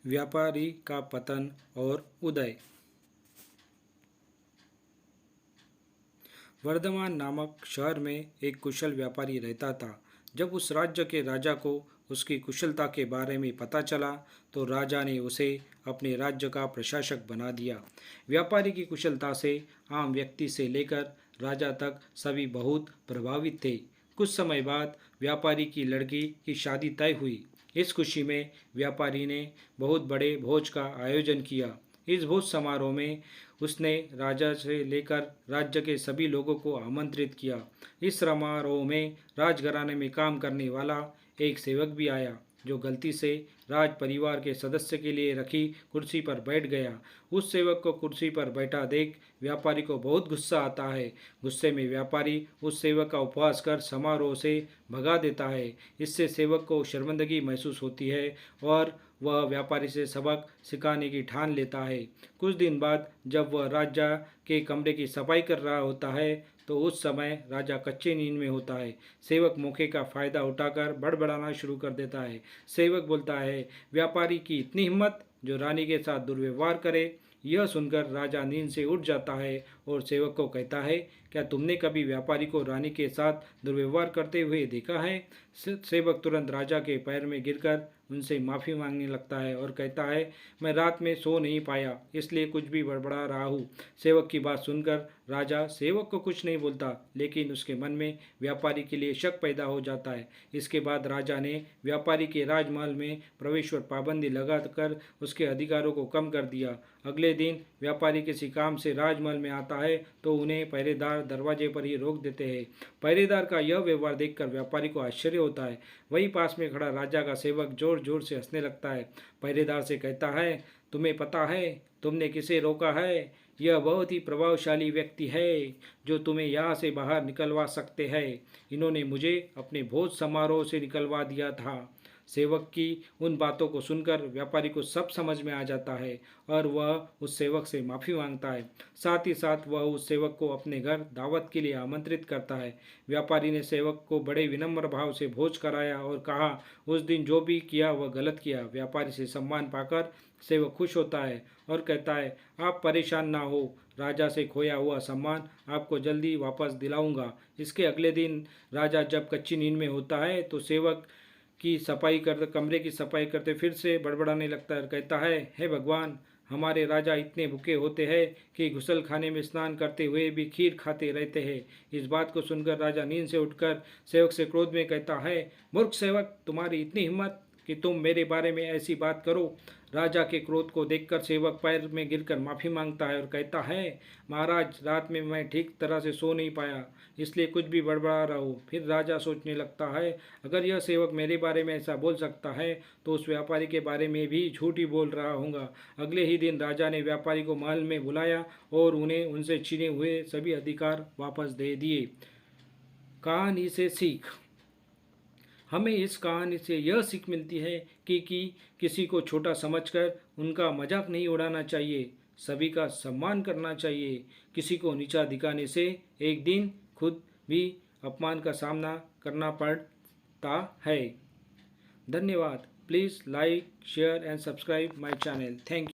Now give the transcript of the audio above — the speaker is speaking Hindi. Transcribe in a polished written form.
व्यापारी का पतन और उदय। वर्धमान नामक शहर में एक कुशल व्यापारी रहता था। जब उस राज्य के राजा को उसकी कुशलता के बारे में पता चला तो राजा ने उसे अपने राज्य का प्रशासक बना दिया। व्यापारी की कुशलता से आम व्यक्ति से लेकर राजा तक सभी बहुत प्रभावित थे। कुछ समय बाद व्यापारी की लड़की की शादी तय हुई। इस खुशी में व्यापारी ने बहुत बड़े भोज का आयोजन किया। इस भोज समारोह में उसने राजा से लेकर राज्य के सभी लोगों को आमंत्रित किया। इस समारोह में राजघराने में काम करने वाला एक सेवक भी आया, जो गलती से राज परिवार के सदस्य के लिए रखी कुर्सी पर बैठ गया। उस सेवक को कुर्सी पर बैठा देख व्यापारी को बहुत गुस्सा आता है। गुस्से में व्यापारी उस सेवक का उपहास कर समारोह से भगा देता है। इससे सेवक को शर्मिंदगी महसूस होती है और वह व्यापारी से सबक सिखाने की ठान लेता है। कुछ दिन बाद जब वह राजा के कमरे की सफाई कर रहा होता है तो उस समय राजा कच्चे नींद में होता है। सेवक मौके का फ़ायदा उठाकर बड़बड़ाना शुरू कर देता है। सेवक बोलता है, व्यापारी की इतनी हिम्मत जो रानी के साथ दुर्व्यवहार करे। यह सुनकर राजा नींद से उठ जाता है और सेवक को कहता है, क्या तुमने कभी व्यापारी को रानी के साथ दुर्व्यवहार करते हुए देखा है? सेवक तुरंत राजा के पैर में गिरकर उनसे माफ़ी मांगने लगता है और कहता है, मैं रात में सो नहीं पाया इसलिए कुछ भी बड़बड़ा रहा हूँ। सेवक की बात सुनकर राजा सेवक को कुछ नहीं बोलता, लेकिन उसके मन में व्यापारी के लिए शक पैदा हो जाता है। इसके बाद राजा ने व्यापारी के राजमहल में प्रवेश पर पाबंदी लगाकर उसके अधिकारों को कम कर दिया। अगले दिन व्यापारी किसी काम से राजमहल में आता है तो उन्हें पहरेदार दरवाजे पर ही रोक देते हैं। पहरेदार का यह व्यवहार देखकर व्यापारी को आश्चर्य होता है। वहीं पास में खड़ा राजा का सेवक जोर जोर से हंसने लगता है। पहरेदार से कहता है, तुम्हें पता है तुमने किसे रोका है? यह बहुत ही प्रभावशाली व्यक्ति है जो तुम्हें यहाँ से बाहर निकलवा सकते हैं। इन्होंने मुझे अपने भोज समारोह से निकलवा दिया था। सेवक की उन बातों को सुनकर व्यापारी को सब समझ में आ जाता है और वह उस सेवक से माफ़ी मांगता है। साथ ही साथ वह उस सेवक को अपने घर दावत के लिए आमंत्रित करता है। व्यापारी ने सेवक को बड़े विनम्र भाव से भोज कराया और कहा, उस दिन जो भी किया वह गलत किया। व्यापारी से सम्मान पाकर सेवक खुश होता है और कहता है, आप परेशान ना हो, राजा से खोया हुआ सम्मान आपको जल्दी वापस दिलाऊंगा। इसके अगले दिन राजा जब कच्ची नींद में होता है तो सेवक की सफाई करते कमरे की सफाई करते फिर से बड़बड़ाने लगता है और कहता है, हे भगवान, हमारे राजा इतने भूखे होते हैं कि गुसल खाने में स्नान करते हुए भी खीर खाते रहते हैं। इस बात को सुनकर राजा नींद से उठकर सेवक से क्रोध में कहता है, मूर्ख सेवक, तुम्हारी इतनी हिम्मत कि तुम मेरे बारे में ऐसी बात करो। राजा के क्रोध को देखकर सेवक पैर में गिरकर माफ़ी मांगता है और कहता है, महाराज, रात में मैं ठीक तरह से सो नहीं पाया इसलिए कुछ भी बड़बड़ा रहा हूँ। फिर राजा सोचने लगता है, अगर यह सेवक मेरे बारे में ऐसा बोल सकता है तो उस व्यापारी के बारे में भी झूठ ही बोल रहा होगा। अगले ही दिन राजा ने व्यापारी को महल में बुलाया और उन्हें उनसे छीने हुए सभी अधिकार वापस दे दिए। कहानी से सीख। हमें इस कहानी से यह सीख मिलती है कि किसी को छोटा समझकर उनका मजाक नहीं उड़ाना चाहिए, सभी का सम्मान करना चाहिए। किसी को नीचा दिखाने से एक दिन खुद भी अपमान का सामना करना पड़ता है। धन्यवाद। Please like, share and subscribe my channel. Thank you.